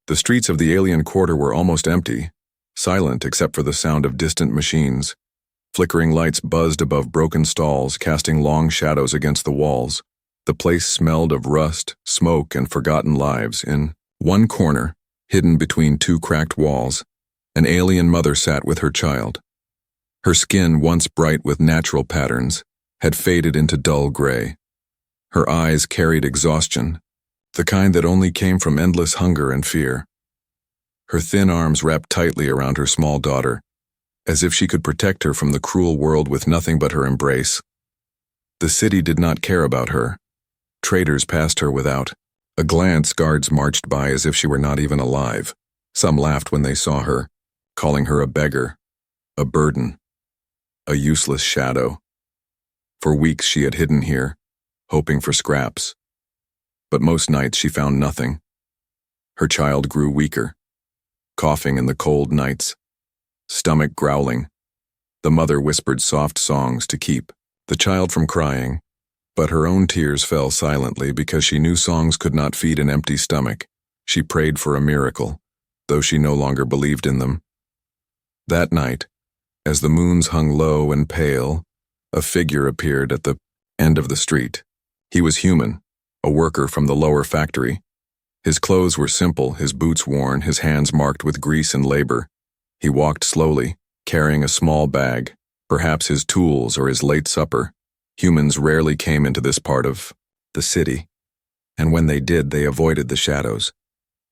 The streets of the alien quarter were almost empty, silent except for the sound of distant machines. Flickering lights buzzed above broken stalls, casting long shadows against the walls. The place smelled of rust, smoke, and forgotten lives. In one corner, hidden between two cracked walls, an alien mother sat with her child. Her skin, once bright with natural patterns, had faded into dull gray. Her eyes carried exhaustion, the kind that only came from endless hunger and fear. Her thin arms wrapped tightly around her small daughter, as if she could protect her from the cruel world with nothing but her embrace. The city did not care about her. Traders passed her without a glance. Guards marched by as if she were not even alive. Some laughed when they saw her, calling her a beggar, a burden, a useless shadow. For weeks she had hidden here, hoping for scraps. But most nights she found nothing. Her child grew weaker, coughing in the cold nights, stomach growling. The mother whispered soft songs to keep the child from crying, but her own tears fell silently because she knew songs could not feed an empty stomach. She prayed for a miracle, though she no longer believed in them. That night, as the moons hung low and pale, a figure appeared at the end of the street. He was human, a worker from the lower factory. His clothes were simple, his boots worn, his hands marked with grease and labor. He walked slowly, carrying a small bag, perhaps his tools or his late supper. Humans rarely came into this part of the city, and when they did, they avoided the shadows.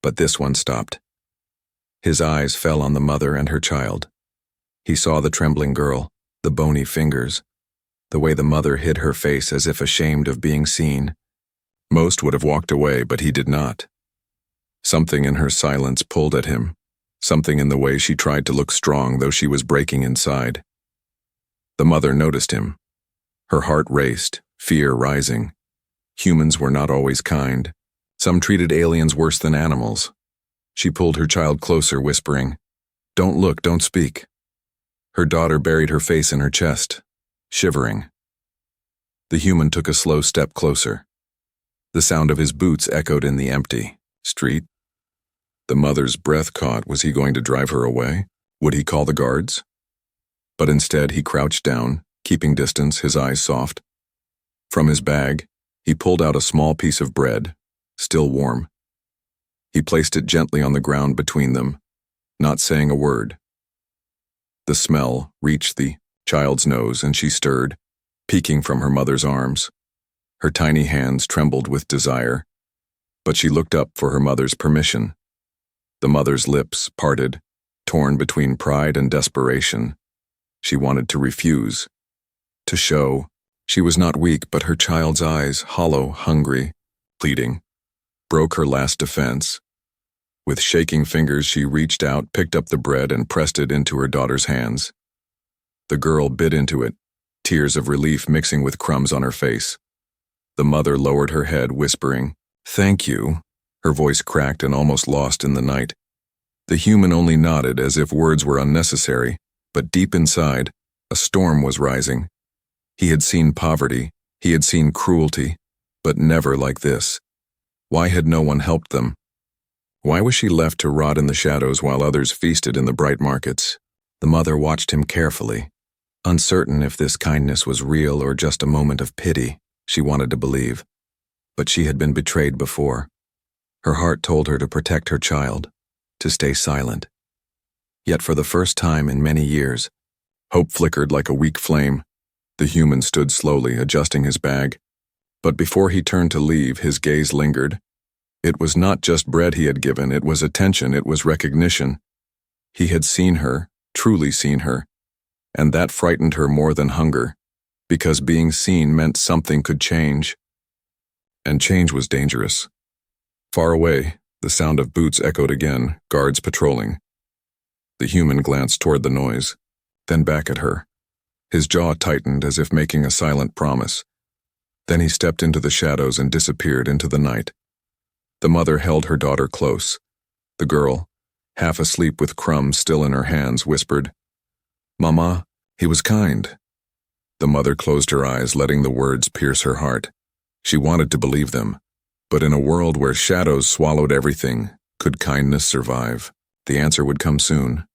But this one stopped. His eyes fell on the mother and her child. He saw the trembling girl, the bony fingers, the way the mother hid her face as if ashamed of being seen. Most would have walked away, but he did not. Something in her silence pulled at him, something in the way she tried to look strong though she was breaking inside. The mother noticed him. Her heart raced, fear rising. Humans were not always kind. Some treated aliens worse than animals. She pulled her child closer, whispering, "Don't look, don't speak." Her daughter buried her face in her chest, shivering. The human took a slow step closer. The sound of his boots echoed in the empty street. The mother's breath caught. Was he going to drive her away? Would he call the guards? But instead he crouched down, keeping distance, his eyes soft. From his bag, he pulled out a small piece of bread, still warm. He placed it gently on the ground between them, not saying a word. The smell reached the child's nose, and she stirred, peeking from her mother's arms. Her tiny hands trembled with desire, but she looked up for her mother's permission. The mother's lips parted, torn between pride and desperation. She wanted to refuse, to show she was not weak, but her child's eyes, hollow, hungry, pleading, broke her last defense. With shaking fingers, she reached out, picked up the bread, and pressed it into her daughter's hands. The girl bit into it, tears of relief mixing with crumbs on her face. The mother lowered her head, whispering, "Thank you." Her voice cracked and almost lost in the night. The human only nodded as if words were unnecessary, but deep inside, a storm was rising. He had seen poverty, he had seen cruelty, but never like this. Why had no one helped them? Why was she left to rot in the shadows while others feasted in the bright markets? The mother watched him carefully. Uncertain if this kindness was real or just a moment of pity, she wanted to believe. But she had been betrayed before. Her heart told her to protect her child, to stay silent. Yet for the first time in many years, hope flickered like a weak flame. The human stood slowly, adjusting his bag. But before he turned to leave, his gaze lingered. It was not just bread he had given, it was attention, it was recognition. He had seen her, truly seen her, and that frightened her more than hunger, because being seen meant something could change. And change was dangerous. Far away, the sound of boots echoed again, guards patrolling. The human glanced toward the noise, then back at her. His jaw tightened as if making a silent promise. Then he stepped into the shadows and disappeared into the night. The mother held her daughter close. The girl, half asleep with crumbs still in her hands, whispered, "Mama, he was kind." The mother closed her eyes, letting the words pierce her heart. She wanted to believe them, but in a world where shadows swallowed everything, Could kindness survive? The answer would come soon,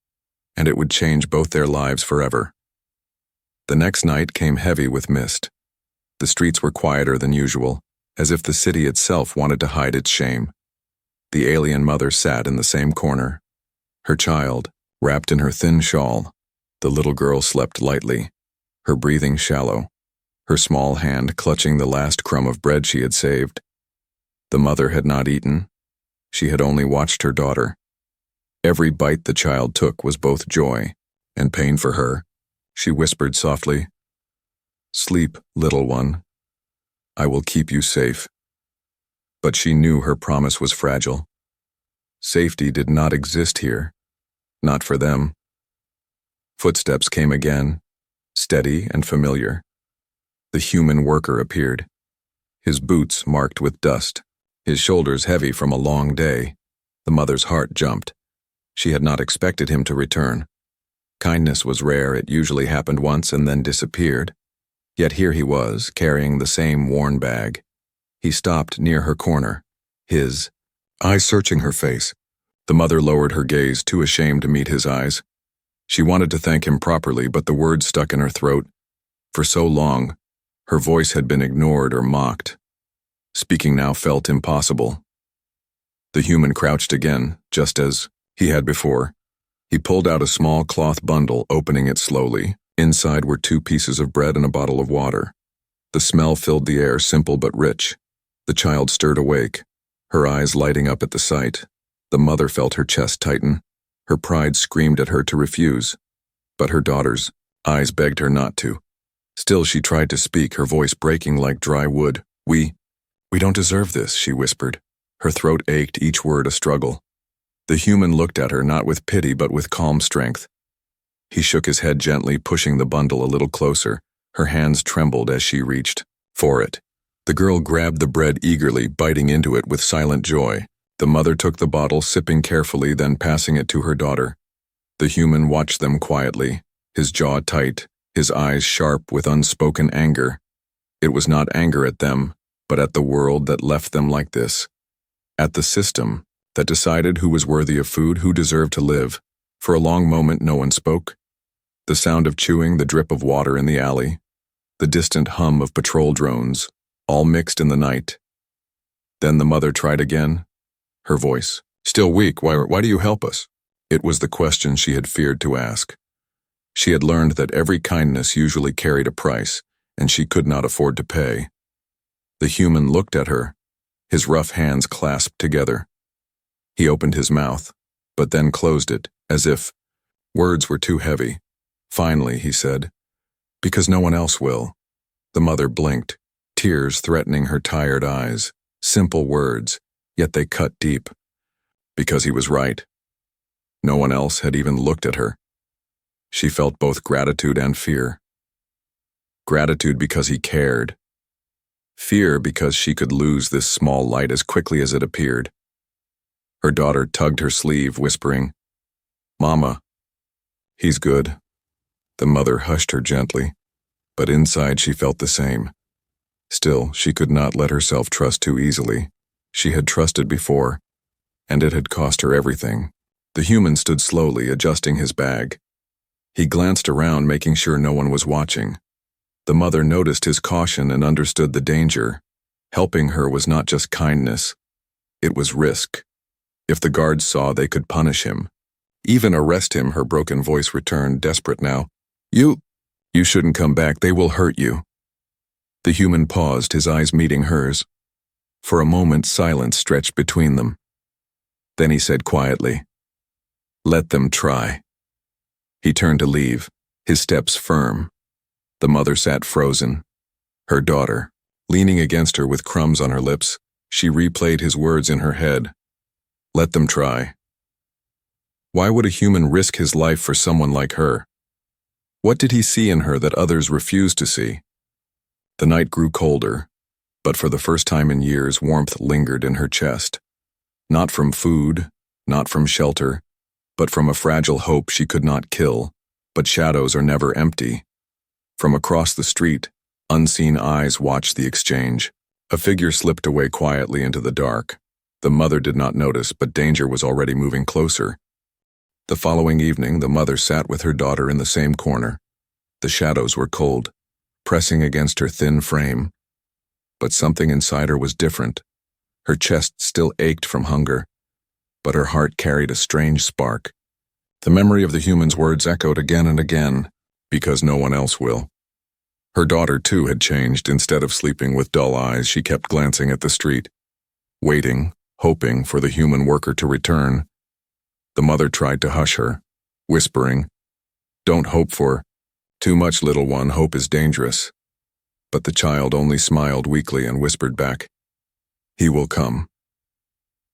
and it would change both their lives forever. The next night came heavy with mist. The streets were quieter than usual, as if the city itself wanted to hide its shame. The alien mother sat in the same corner, her child wrapped in her thin shawl. The little girl slept lightly, her breathing shallow, her small hand clutching the last crumb of bread she had saved. The mother had not eaten. She had only watched her daughter. Every bite the child took was both joy and pain for her. She whispered softly, "Sleep, little one. I will keep you safe." But she knew her promise was fragile. Safety did not exist here, not for them. Footsteps came again, steady and familiar. The human worker appeared, his boots marked with dust, his shoulders heavy from a long day. The mother's heart jumped. She had not expected him to return. Kindness was rare, it usually happened once and then disappeared. Yet here he was, carrying the same worn bag. He stopped near her corner, his eyes searching her face. The mother lowered her gaze, too ashamed to meet his eyes. She wanted to thank him properly, but the words stuck in her throat. For so long, her voice had been ignored or mocked. Speaking now felt impossible. The human crouched again, just as he had before. He pulled out a small cloth bundle, opening it slowly. Inside were 2 pieces of bread and a bottle of water. The smell filled the air, simple but rich. The child stirred awake, her eyes lighting up at the sight. The mother felt her chest tighten. Her pride screamed at her to refuse, but her daughter's eyes begged her not to. Still she tried to speak, her voice breaking like dry wood. We don't deserve this," she whispered. Her throat ached, each word a struggle. The human looked at her, not with pity but with calm strength. He shook his head gently, pushing the bundle a little closer. Her hands trembled as she reached for it. The girl grabbed the bread eagerly, biting into it with silent joy. The mother took the bottle, sipping carefully, then passing it to her daughter. The human watched them quietly, his jaw tight, his eyes sharp with unspoken anger. It was not anger at them, but at the world that left them like this. At the system that decided who was worthy of food, who deserved to live. For a long moment no one spoke. The sound of chewing, the drip of water in the alley, the distant hum of patrol drones, all mixed in the night. Then the mother tried again, her voice still weak. Why do you help us?" It was the question she had feared to ask. She had learned that every kindness usually carried a price, and she could not afford to pay. The human looked at her, his rough hands clasped together. He opened his mouth, but then closed it, as if words were too heavy. Finally, he said, "Because no one else will." The mother blinked, tears threatening her tired eyes. Simple words, yet they cut deep. Because he was right. No one else had even looked at her. She felt both gratitude and fear. Gratitude because he cared. Fear because she could lose this small light as quickly as it appeared. Her daughter tugged her sleeve, whispering, "Mama, he's good." The mother hushed her gently, but inside she felt the same. Still, she could not let herself trust too easily. She had trusted before, and it had cost her everything. The human stood slowly, adjusting his bag. He glanced around, making sure no one was watching. The mother noticed his caution and understood the danger. Helping her was not just kindness. It was risk. If the guards saw, they could punish him. Even arrest him, her broken voice returned, desperate now. You shouldn't come back, they will hurt you." The human paused, his eyes meeting hers. For a moment, silence stretched between them. Then he said quietly, "Let them try." He turned to leave, his steps firm. The mother sat frozen. Her daughter, leaning against her with crumbs on her lips, she replayed his words in her head. Let them try. Why would a human risk his life for someone like her? What did he see in her that others refused to see? The night grew colder, but for the first time in years, warmth lingered in her chest. Not from food, not from shelter, but from a fragile hope she could not kill, but shadows are never empty. From across the street, unseen eyes watched the exchange. A figure slipped away quietly into the dark. The mother did not notice, but danger was already moving closer. The following evening, the mother sat with her daughter in the same corner. The shadows were cold, pressing against her thin frame. But something inside her was different. Her chest still ached from hunger, but her heart carried a strange spark. The memory of the human's words echoed again and again, because no one else will. Her daughter, too, had changed. Instead of sleeping with dull eyes, she kept glancing at the street, waiting, hoping for the human worker to return. The mother tried to hush her, whispering, "Don't hope for too much, little one. Hope is dangerous." But the child only smiled weakly and whispered back, "He will come."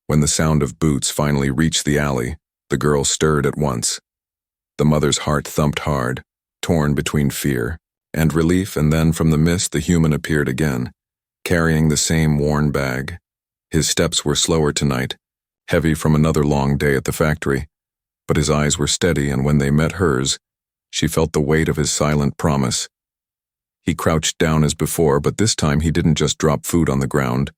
When the sound of boots finally reached the alley, the girl stirred at once. The mother's heart thumped hard, torn between fear and relief, and then from the mist the human appeared again, carrying the same worn bag. His steps were slower tonight, heavy from another long day at the factory, but his eyes were steady, and when they met hers, she felt the weight of his silent promise. He crouched down as before, but this time he didn't just drop food on the ground.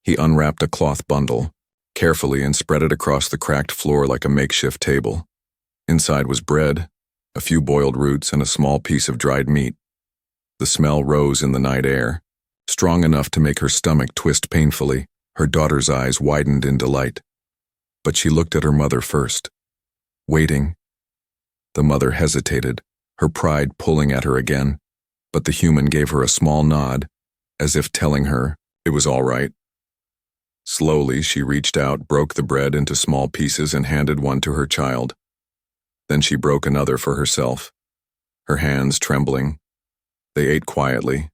He unwrapped a cloth bundle, carefully, and spread it across the cracked floor like a makeshift table. Inside was bread, a few boiled roots, and a small piece of dried meat. The smell rose in the night air, strong enough to make her stomach twist painfully. Her daughter's eyes widened in delight. But she looked at her mother first, waiting. The mother hesitated, her pride pulling at her again, but the human gave her a small nod, as if telling her it was all right. Slowly, she reached out, broke the bread into small pieces, and handed one to her child. Then she broke another for herself, her hands trembling. They ate quietly,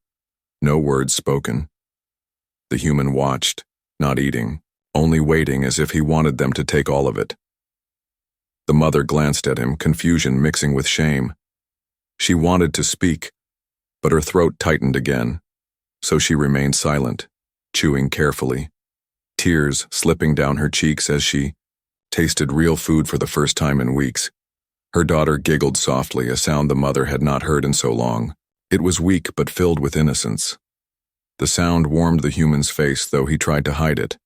no words spoken. The human watched, not eating, only waiting, as if he wanted them to take all of it. The mother glanced at him, confusion mixing with shame. She wanted to speak, but her throat tightened again, so she remained silent, chewing carefully, tears slipping down her cheeks as she tasted real food for the first time in weeks. Her daughter giggled softly, a sound the mother had not heard in so long. It was weak but filled with innocence. The sound warmed the human's face, though he tried to hide it.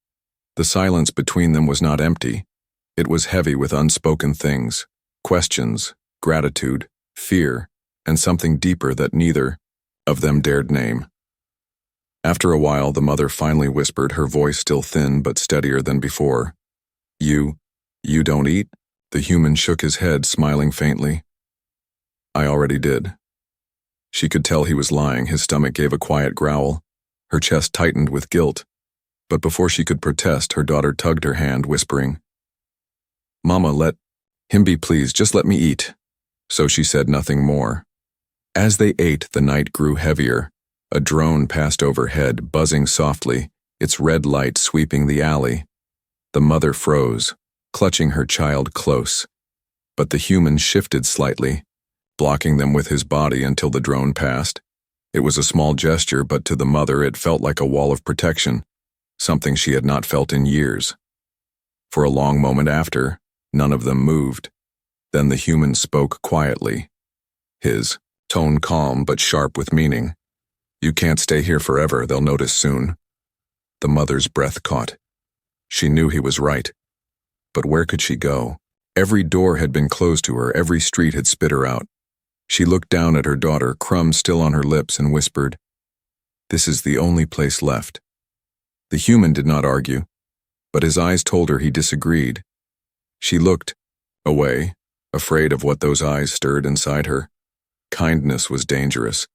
The silence between them was not empty. It was heavy with unspoken things, questions, gratitude, fear, and something deeper that neither of them dared name. After a while, the mother finally whispered, her voice still thin but steadier than before. You don't eat?" The human shook his head, smiling faintly. "I already did." She could tell he was lying. His stomach gave a quiet growl. Her chest tightened with guilt. But before she could protest, her daughter tugged her hand, whispering, "Mama, let him be, please. Just let me eat." So she said nothing more. As they ate, the night grew heavier. A drone passed overhead, buzzing softly, its red light sweeping the alley. The mother froze, clutching her child close. But the human shifted slightly, blocking them with his body until the drone passed. It was a small gesture, but to the mother it felt like a wall of protection, something she had not felt in years. For a long moment after, none of them moved. Then the human spoke quietly, his tone calm but sharp with meaning. "You can't stay here forever, they'll notice soon." The mother's breath caught. She knew he was right. But where could she go? Every door had been closed to her, every street had spit her out. She looked down at her daughter, crumbs still on her lips, and whispered, "This is the only place left." The human did not argue, but his eyes told her he disagreed. She looked away, afraid of what those eyes stirred inside her. Kindness was dangerous.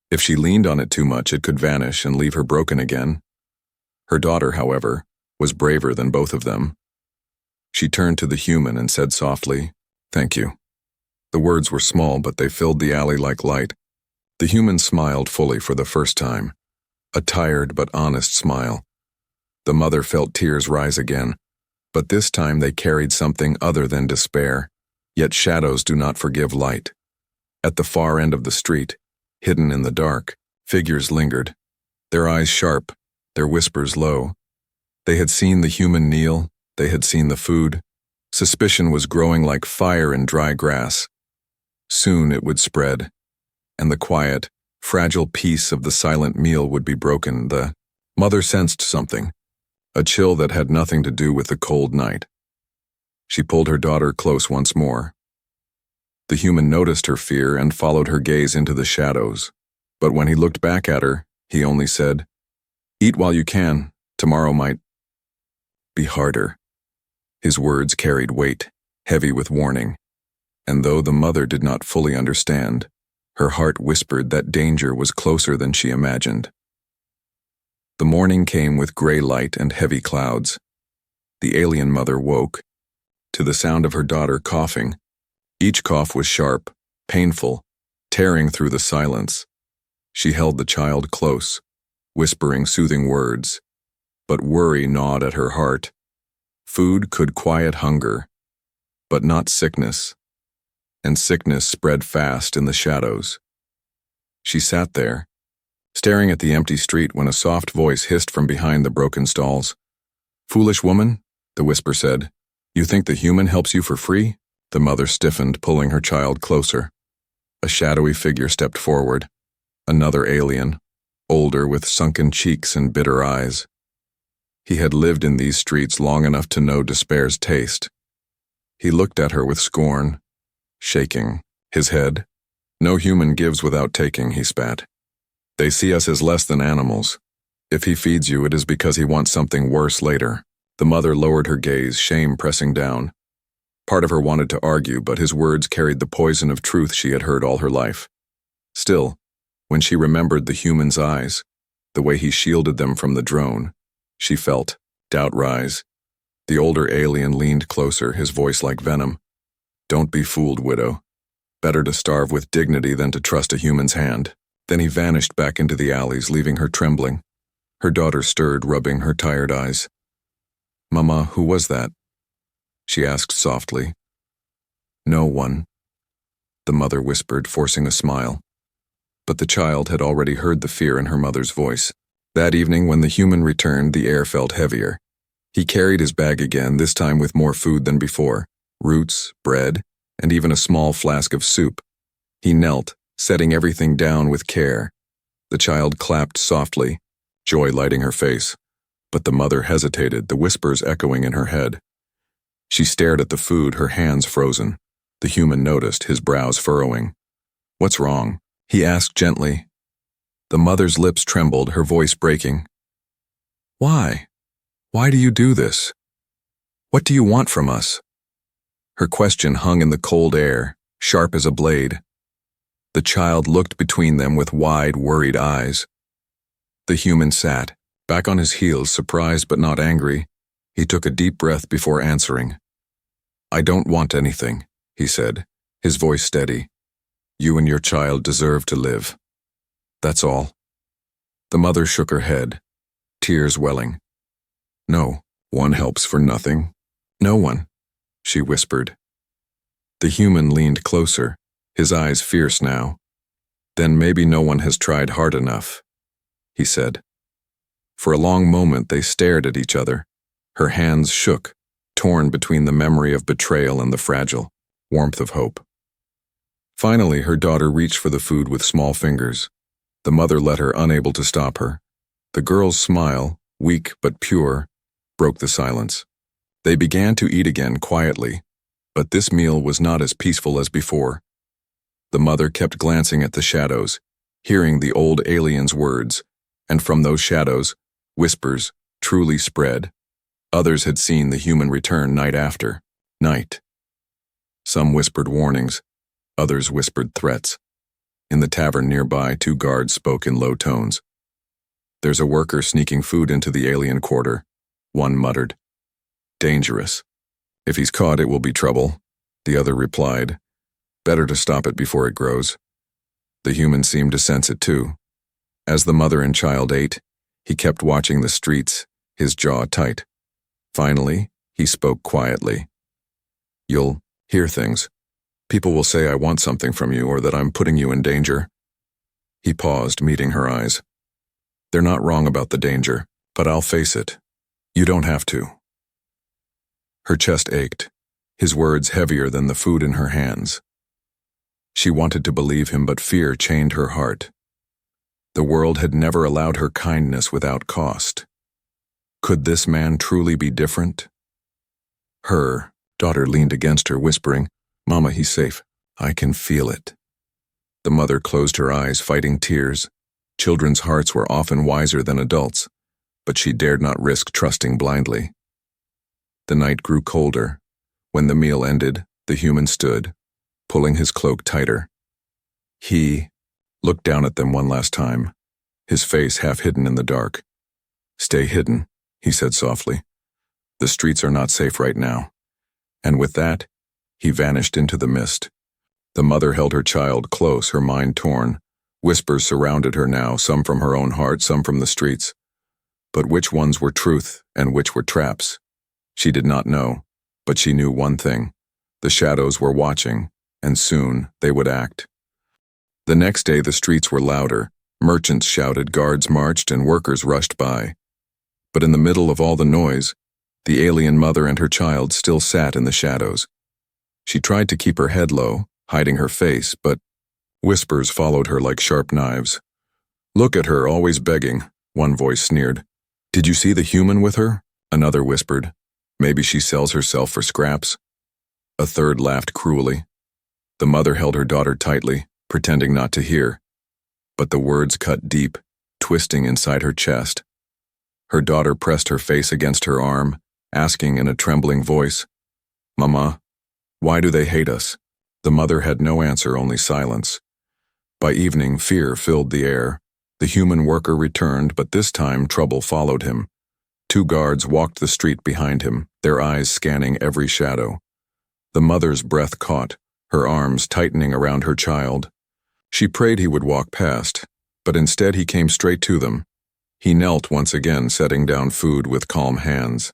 If she leaned on it too much, it could vanish and leave her broken again. Her daughter, however, was braver than both of them. She turned to the human and said softly, "Thank you." The words were small, but they filled the alley like light. The human smiled fully for the first time, a tired but honest smile. The mother felt tears rise again, but this time they carried something other than despair. Yet shadows do not forgive light. At the far end of the street, hidden in the dark, figures lingered, their eyes sharp, their whispers low. They had seen the human kneel, they had seen the food. Suspicion was growing like fire in dry grass. Soon it would spread, and the quiet, fragile peace of the silent meal would be broken. The mother sensed something. a chill that had nothing to do with the cold night. She pulled her daughter close once more. The human noticed her fear and followed her gaze into the shadows, but when he looked back at her, he only said, "Eat while you can, tomorrow might be harder." His words carried weight, heavy with warning, and though the mother did not fully understand, her heart whispered that danger was closer than she imagined. The morning came with gray light and heavy clouds. The alien mother woke, to the sound of her daughter coughing. Each cough was sharp, painful, tearing through the silence. She held the child close, whispering soothing words, but worry gnawed at her heart. Food could quiet hunger, but not sickness, and sickness spread fast in the shadows. She sat there, staring at the empty street when a soft voice hissed from behind the broken stalls. "Foolish woman," the whisper said, "you think the human helps you for free?" The mother stiffened, pulling her child closer. A shadowy figure stepped forward, another alien, older with sunken cheeks and bitter eyes. He had lived in these streets long enough to know despair's taste. He looked at her with scorn, shaking his head. "No human gives without taking," he spat. "They see us as less than animals. If he feeds you, it is because he wants something worse later." The mother lowered her gaze, shame pressing down. Part of her wanted to argue, but his words carried the poison of truth she had heard all her life. Still, when she remembered the human's eyes, the way he shielded them from the drone, she felt doubt rise. The older alien leaned closer, his voice like venom. "Don't be fooled, widow. Better to starve with dignity than to trust a human's hand." Then he vanished back into the alleys, leaving her trembling. Her daughter stirred, rubbing her tired eyes. "Mama, who was that?" she asked softly. "No one," the mother whispered, forcing a smile. But the child had already heard the fear in her mother's voice. That evening, when the human returned, the air felt heavier. He carried his bag again, this time with more food than before, roots, bread, and even a small flask of soup. He knelt, setting everything down with care. The child clapped softly, joy lighting her face. But the mother hesitated, the whispers echoing in her head. She stared at the food, her hands frozen. The human noticed, his brows furrowing. "What's wrong?" he asked gently. The mother's lips trembled, her voice breaking. "Why? Why do you do this? What do you want from us?" Her question hung in the cold air, sharp as a blade. The child looked between them with wide, worried eyes. The human sat, back on his heels, surprised but not angry. He took a deep breath before answering. "I don't want anything," he said, his voice steady. "You and your child deserve to live. That's all." The mother shook her head, tears welling. "No, one helps for nothing. No one," she whispered. The human leaned closer, his eyes fierce now. "Then maybe no one has tried hard enough," he said. For a long moment they stared at each other. Her hands shook, torn between the memory of betrayal and the fragile warmth of hope. Finally, her daughter reached for the food with small fingers. The mother let her, unable to stop her. The girl's smile, weak but pure, broke the silence. They began to eat again quietly, but this meal was not as peaceful as before. The mother kept glancing at the shadows, hearing the old alien's words, and from those shadows, whispers truly spread. Others had seen the human return night after night. Some whispered warnings, others whispered threats. In the tavern nearby, 2 guards spoke in low tones. "There's a worker sneaking food into the alien quarter," one muttered. "Dangerous. If he's caught, it will be trouble," the other replied. "Better to stop it before it grows." The human seemed to sense it too. As the mother and child ate, he kept watching the streets, his jaw tight. Finally, he spoke quietly. "You'll hear things. People will say I want something from you or that I'm putting you in danger." He paused, meeting her eyes. "They're not wrong about the danger, but I'll face it. You don't have to." Her chest ached, his words heavier than the food in her hands. She wanted to believe him, but fear chained her heart. The world had never allowed her kindness without cost. Could this man truly be different? Her daughter leaned against her, whispering, "Mama, he's safe. I can feel it." The mother closed her eyes, fighting tears. Children's hearts were often wiser than adults, but she dared not risk trusting blindly. The night grew colder. When the meal ended, the human stood, pulling his cloak tighter. He looked down at them one last time, his face half hidden in the dark. "Stay hidden," he said softly. "The streets are not safe right now." And with that, he vanished into the mist. The mother held her child close, her mind torn. Whispers surrounded her now, some from her own heart, some from the streets. But which ones were truth and which were traps? She did not know, but she knew one thing. The shadows were watching, and soon they would act. The next day the streets were louder. Merchants shouted, guards marched, and workers rushed by. But in the middle of all the noise, the alien mother and her child still sat in the shadows. She tried to keep her head low, hiding her face, but whispers followed her like sharp knives. "Look at her, always begging," one voice sneered. "Did you see the human with her?" another whispered. "Maybe she sells herself for scraps." A third laughed cruelly. The mother held her daughter tightly, pretending not to hear. But the words cut deep, twisting inside her chest. Her daughter pressed her face against her arm, asking in a trembling voice, "Mama, why do they hate us?" The mother had no answer, only silence. By evening, fear filled the air. The human worker returned, but this time trouble followed him. 2 guards walked the street behind him, their eyes scanning every shadow. The mother's breath caught, her arms tightening around her child. She prayed he would walk past, but instead he came straight to them. He knelt once again, setting down food with calm hands.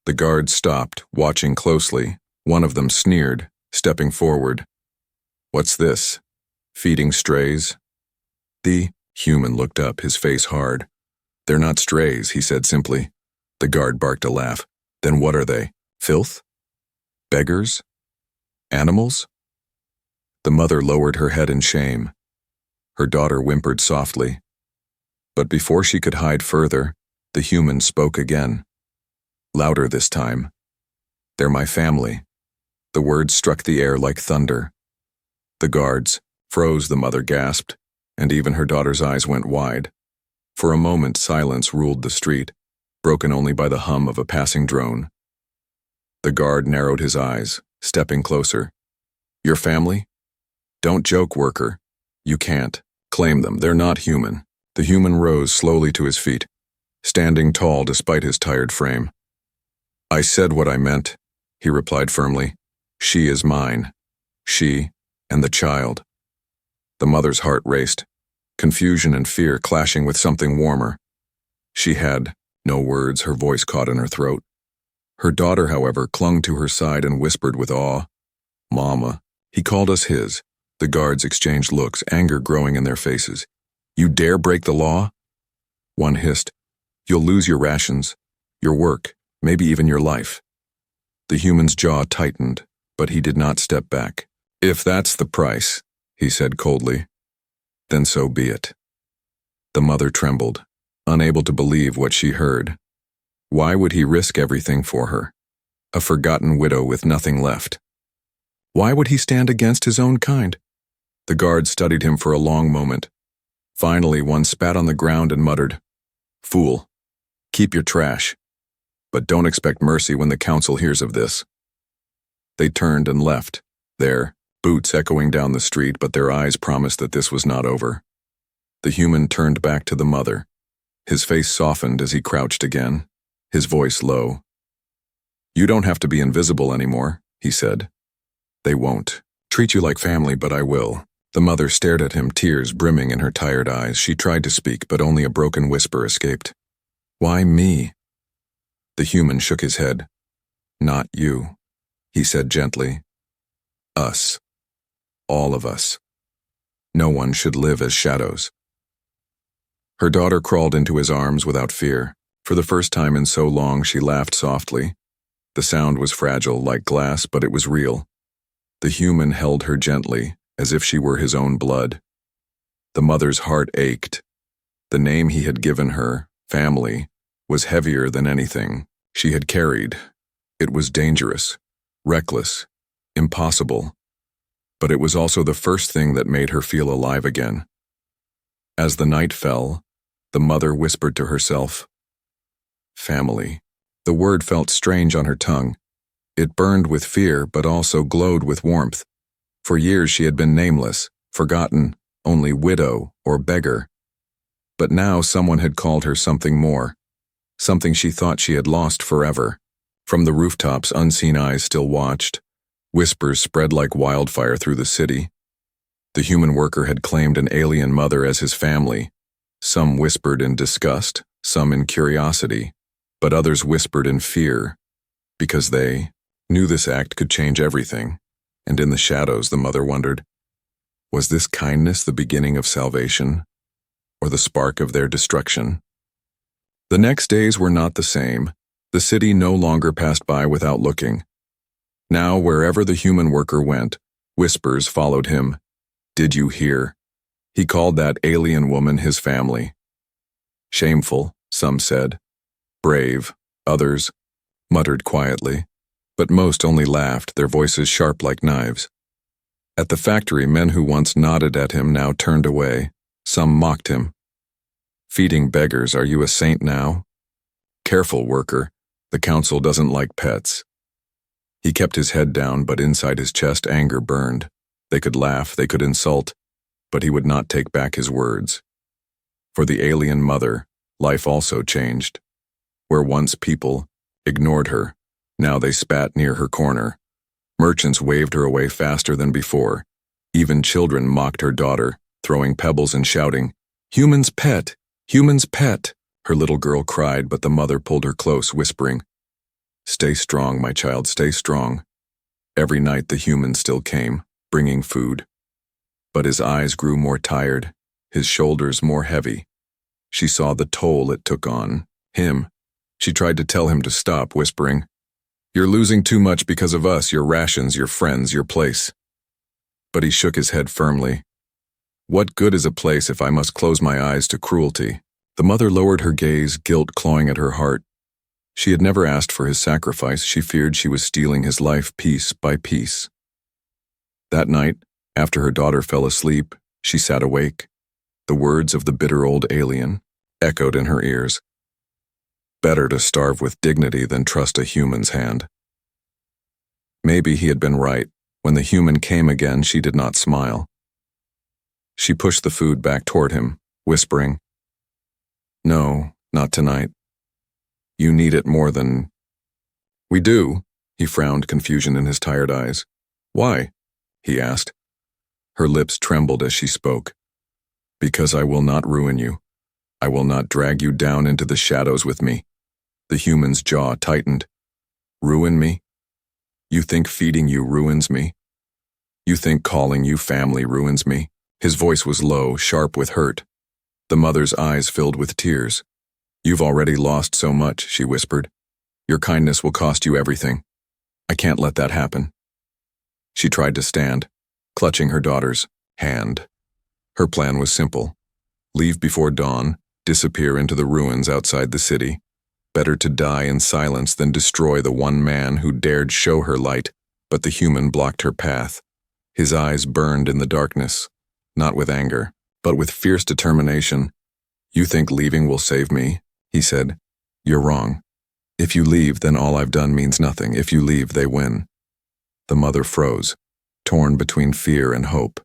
The guards stopped, watching closely. One of them sneered, stepping forward. "What's this? Feeding strays?" The human looked up, his face hard. "They're not strays," he said simply. The guard barked a laugh. "Then what are they? Filth? Beggars? Animals?" The mother lowered her head in shame. Her daughter whimpered softly. But before she could hide further, the human spoke again. Louder this time. "They're my family." The words struck the air like thunder. The guards froze, the mother gasped, and even her daughter's eyes went wide. For a moment, silence ruled the street, broken only by the hum of a passing drone. The guard narrowed his eyes, stepping closer. "Your family? Don't joke, worker. You can't. Claim them. They're not human." The human rose slowly to his feet, standing tall despite his tired frame. "I said what I meant," he replied firmly. "She is mine. She and the child." The mother's heart raced, confusion and fear clashing with something warmer. She had no words, her voice caught in her throat. Her daughter, however, clung to her side and whispered with awe, "Mama, he called us his." The guards exchanged looks, anger growing in their faces. "You dare break the law?" One hissed, "You'll lose your rations, your work, maybe even your life." The human's jaw tightened, but he did not step back. "If that's the price," he said coldly, "then so be it." The mother trembled, unable to believe what she heard. Why would he risk everything for her? A forgotten widow with nothing left. Why would he stand against his own kind? The guard studied him for a long moment. Finally, one spat on the ground and muttered, "Fool, keep your trash. But don't expect mercy when the council hears of this." They turned and left, their boots echoing down the street, but their eyes promised that this was not over. The human turned back to the mother. His face softened as he crouched again, his voice low. "You don't have to be invisible anymore," he said. "They won't. Treat you like family, but I will." The mother stared at him, tears brimming in her tired eyes. She tried to speak, but only a broken whisper escaped. "Why me?" The human shook his head. "Not you," he said gently. "Us. All of us. No one should live as shadows." Her daughter crawled into his arms without fear. For the first time in so long, she laughed softly. The sound was fragile, like glass, but it was real. The human held her gently, as if she were his own blood. The mother's heart ached. The name he had given her, family, was heavier than anything she had carried. It was dangerous, reckless, impossible, but it was also the first thing that made her feel alive again. As the night fell, the mother whispered to herself, "Family." The word felt strange on her tongue. It burned with fear, but also glowed with warmth. For years she had been nameless, forgotten, only widow or beggar. But now someone had called her something more, something she thought she had lost forever. From the rooftops, unseen eyes still watched. Whispers spread like wildfire through the city. The human worker had claimed an alien mother as his family. Some whispered in disgust, some in curiosity, but others whispered in fear, because they knew this act could change everything. And in the shadows, the mother wondered, was this kindness the beginning of salvation, or the spark of their destruction? The next days were not the same. The city no longer passed by without looking. Now, wherever the human worker went, whispers followed him. Did you hear? He called that alien woman his family. Shameful, some said. Brave, others muttered quietly. But most only laughed, their voices sharp like knives. At the factory, men who once nodded at him now turned away. Some mocked him. Feeding beggars, are you a saint now? Careful, worker, the council doesn't like pets. He kept his head down, but inside his chest anger burned. They could laugh, they could insult, but he would not take back his words. For the alien mother, life also changed. Where once people ignored her, now they spat near her corner. Merchants waved her away faster than before. Even children mocked her daughter, throwing pebbles and shouting, "Human's pet! Human's pet!" Her little girl cried, but the mother pulled her close, whispering, "Stay strong, my child, stay strong." Every night the human still came, bringing food. But his eyes grew more tired, his shoulders more heavy. She saw the toll it took on him. She tried to tell him to stop, whispering, "You're losing too much because of us, your rations, your friends, your place." But he shook his head firmly. What good is a place if I must close my eyes to cruelty? The mother lowered her gaze, guilt clawing at her heart. She had never asked for his sacrifice. She feared she was stealing his life piece by piece. That night, after her daughter fell asleep, she sat awake. The words of the bitter old alien echoed in her ears. Better to starve with dignity than trust a human's hand. Maybe he had been right. When the human came again, she did not smile. She pushed the food back toward him, whispering, "No, not tonight. You need it more than—" "We do," he frowned, confusion in his tired eyes. "Why?" he asked. Her lips trembled as she spoke. "Because I will not ruin you. I will not drag you down into the shadows with me." The human's jaw tightened. "Ruin me? You think feeding you ruins me? You think calling you family ruins me?" His voice was low, sharp with hurt. The mother's eyes filled with tears. "You've already lost so much," she whispered. "Your kindness will cost you everything. I can't let that happen." She tried to stand, clutching her daughter's hand. Her plan was simple. Leave before dawn, disappear into the ruins outside the city. Better to die in silence than destroy the one man who dared show her light, but the human blocked her path. His eyes burned in the darkness, not with anger, but with fierce determination. "You think leaving will save me?" he said. "You're wrong. If you leave, then all I've done means nothing. If you leave, they win." The mother froze, torn between fear and hope.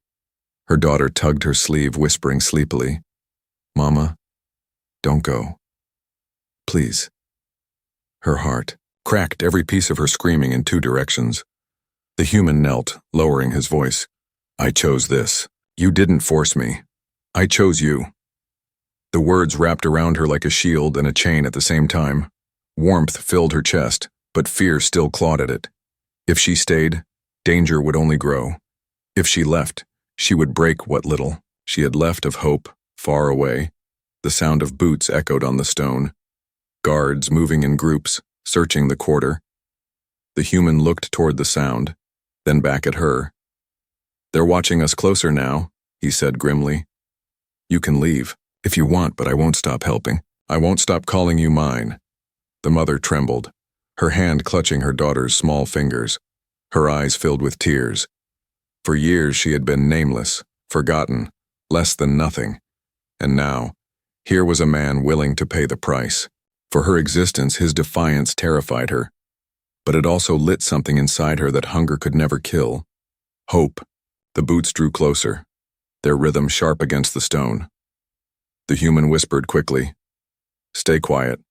Her daughter tugged her sleeve, whispering sleepily, "Mama, don't go. Please." Her heart cracked, every piece of her screaming in two directions. The human knelt, lowering his voice. "I chose this. You didn't force me. I chose you." The words wrapped around her like a shield and a chain at the same time. Warmth filled her chest, but fear still clawed at it. If she stayed, danger would only grow. If she left, she would break what little she had left of hope far away. The sound of boots echoed on the stone. Guards moving in groups, searching the quarter. The human looked toward the sound, then back at her. "They're watching us closer now," he said grimly. "You can leave, if you want, but I won't stop helping. I won't stop calling you mine." The mother trembled, her hand clutching her daughter's small fingers, her eyes filled with tears. For years she had been nameless, forgotten, less than nothing. And now, here was a man willing to pay the price. For her existence, his defiance terrified her. But it also lit something inside her that hunger could never kill. Hope. The boots drew closer, their rhythm sharp against the stone. The human whispered quickly, "Stay quiet.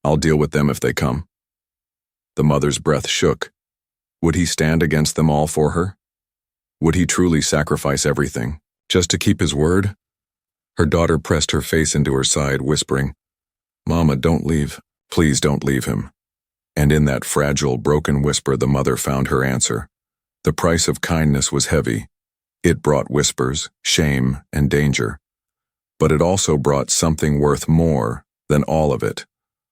I'll deal with them if they come." The mother's breath shook. Would he stand against them all for her? Would he truly sacrifice everything, just to keep his word? Her daughter pressed her face into her side, whispering, "Mama, don't leave. Please don't leave him." And in that fragile, broken whisper, the mother found her answer. The price of kindness was heavy. It brought whispers, shame, and danger. But it also brought something worth more than all of it.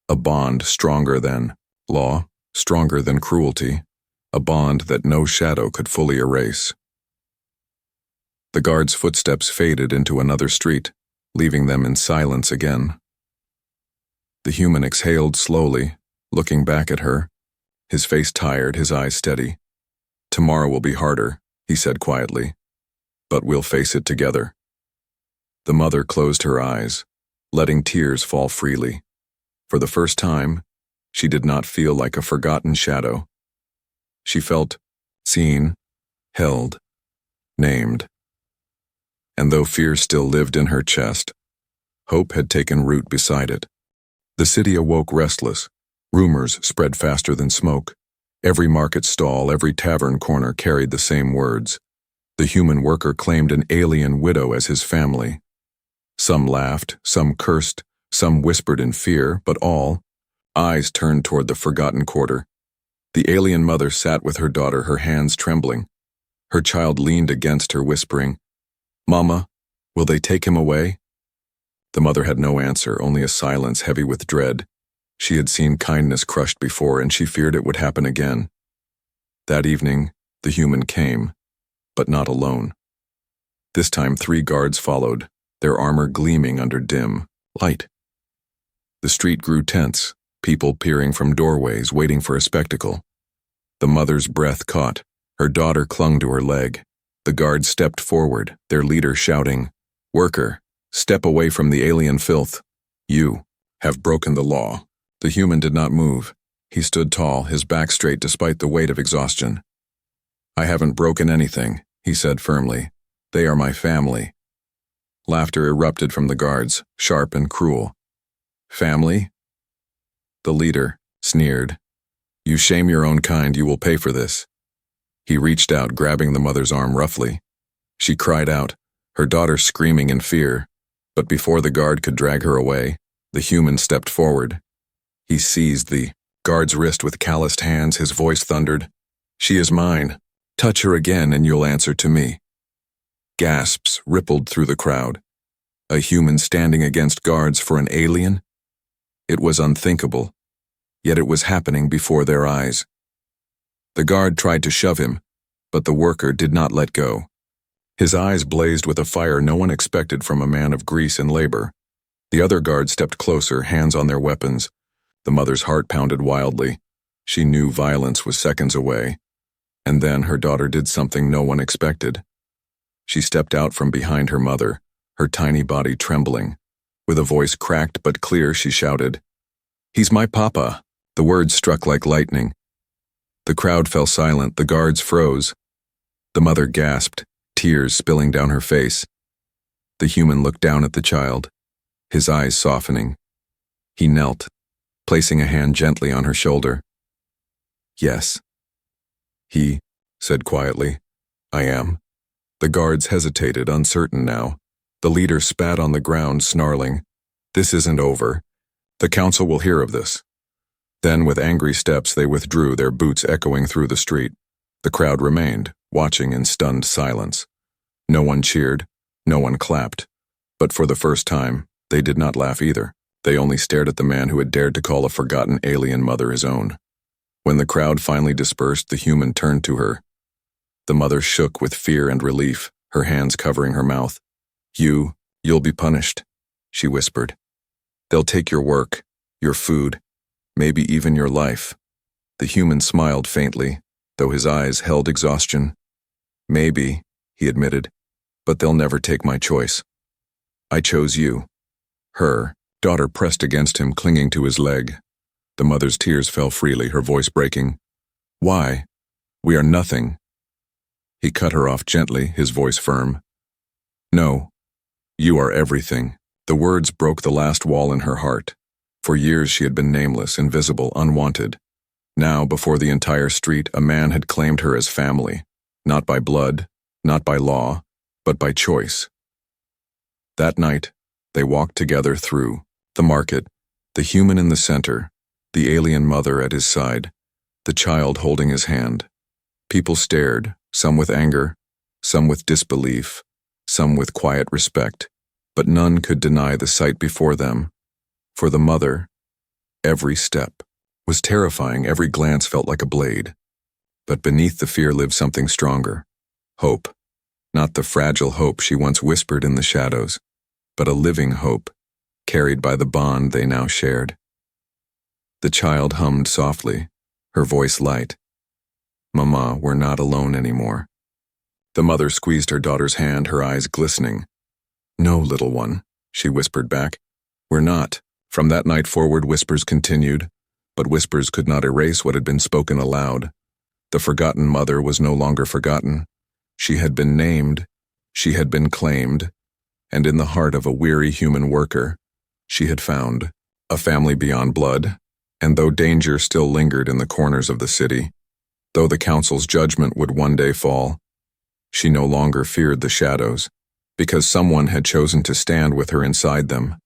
A bond stronger than law, stronger than cruelty. A bond that no shadow could fully erase. The guard's footsteps faded into another street, leaving them in silence again. The human exhaled slowly, looking back at her, his face tired, his eyes steady. "Tomorrow will be harder," he said quietly, "but we'll face it together." The mother closed her eyes, letting tears fall freely. For the first time, she did not feel like a forgotten shadow. She felt seen, held, named. And though fear still lived in her chest, hope had taken root beside it. The city awoke restless. Rumors spread faster than smoke. Every market stall, every tavern corner carried the same words. The human worker claimed an alien widow as his family. Some laughed, some cursed, some whispered in fear, but all, eyes turned toward the forgotten quarter. The alien mother sat with her daughter, her hands trembling. Her child leaned against her, whispering, "Mama, will they take him away?" The mother had no answer, only a silence heavy with dread. She had seen kindness crushed before, and she feared it would happen again. That evening, the human came, but not alone. This time 3 guards followed, their armor gleaming under dim light. The street grew tense, people peering from doorways, waiting for a spectacle. The mother's breath caught, her daughter clung to her leg. The guards stepped forward, their leader shouting, "Worker, step away from the alien filth. You have broken the law." The human did not move. He stood tall, his back straight despite the weight of exhaustion. "I haven't broken anything," he said firmly. "They are my family." Laughter erupted from the guards, sharp and cruel. "Family?" The leader sneered. "You shame your own kind, you will pay for this." He reached out, grabbing the mother's arm roughly. She cried out, her daughter screaming in fear, but before the guard could drag her away, the human stepped forward. He seized the guard's wrist with calloused hands, his voice thundered, "She is mine. Touch her again and you'll answer to me." Gasps rippled through the crowd. A human standing against guards for an alien? It was unthinkable, yet it was happening before their eyes. The guard tried to shove him, but the worker did not let go. His eyes blazed with a fire no one expected from a man of grease and labor. The other guards stepped closer, hands on their weapons. The mother's heart pounded wildly. She knew violence was seconds away. And then her daughter did something no one expected. She stepped out from behind her mother, her tiny body trembling. With a voice cracked but clear, she shouted, "He's my papa." The words struck like lightning. The crowd fell silent, the guards froze. The mother gasped, tears spilling down her face. The human looked down at the child, his eyes softening. He knelt, placing a hand gently on her shoulder. "Yes," he said quietly, "I am." The guards hesitated, uncertain now. The leader spat on the ground, snarling, "This isn't over. The council will hear of this." Then, with angry steps, they withdrew, their boots echoing through the street. The crowd remained, watching in stunned silence. No one cheered, no one clapped. But for the first time, they did not laugh either. They only stared at the man who had dared to call a forgotten alien mother his own. When the crowd finally dispersed, the human turned to her. The mother shook with fear and relief, her hands covering her mouth. You'll be punished," she whispered. They'll take your work, your food, maybe even your life. The human smiled faintly, though his eyes held exhaustion. Maybe, he admitted, but they'll never take my choice. I chose you. Her daughter pressed against him, clinging to his leg. The mother's tears fell freely, her voice breaking. Why? We are nothing. He cut her off gently, his voice firm. No, you are everything. The words broke the last wall in her heart. For years she had been nameless, invisible, unwanted. Now, before the entire street, a man had claimed her as family, not by blood, not by law, but by choice. That night, they walked together through the market, the human in the center, the alien mother at his side, the child holding his hand. People stared, some with anger, some with disbelief, some with quiet respect, but none could deny the sight before them. For the mother, every step was terrifying, every glance felt like a blade. But beneath the fear lived something stronger. Hope. Not the fragile hope she once whispered in the shadows, but a living hope, carried by the bond they now shared. The child hummed softly, her voice light. Mama, we're not alone anymore. The mother squeezed her daughter's hand, her eyes glistening. No, little one, she whispered back. We're not. From that night forward, whispers continued, but whispers could not erase what had been spoken aloud. The forgotten mother was no longer forgotten. She had been named, she had been claimed, and in the heart of a weary human worker, she had found a family beyond blood. And though danger still lingered in the corners of the city, though the council's judgment would one day fall, she no longer feared the shadows, because someone had chosen to stand with her inside them.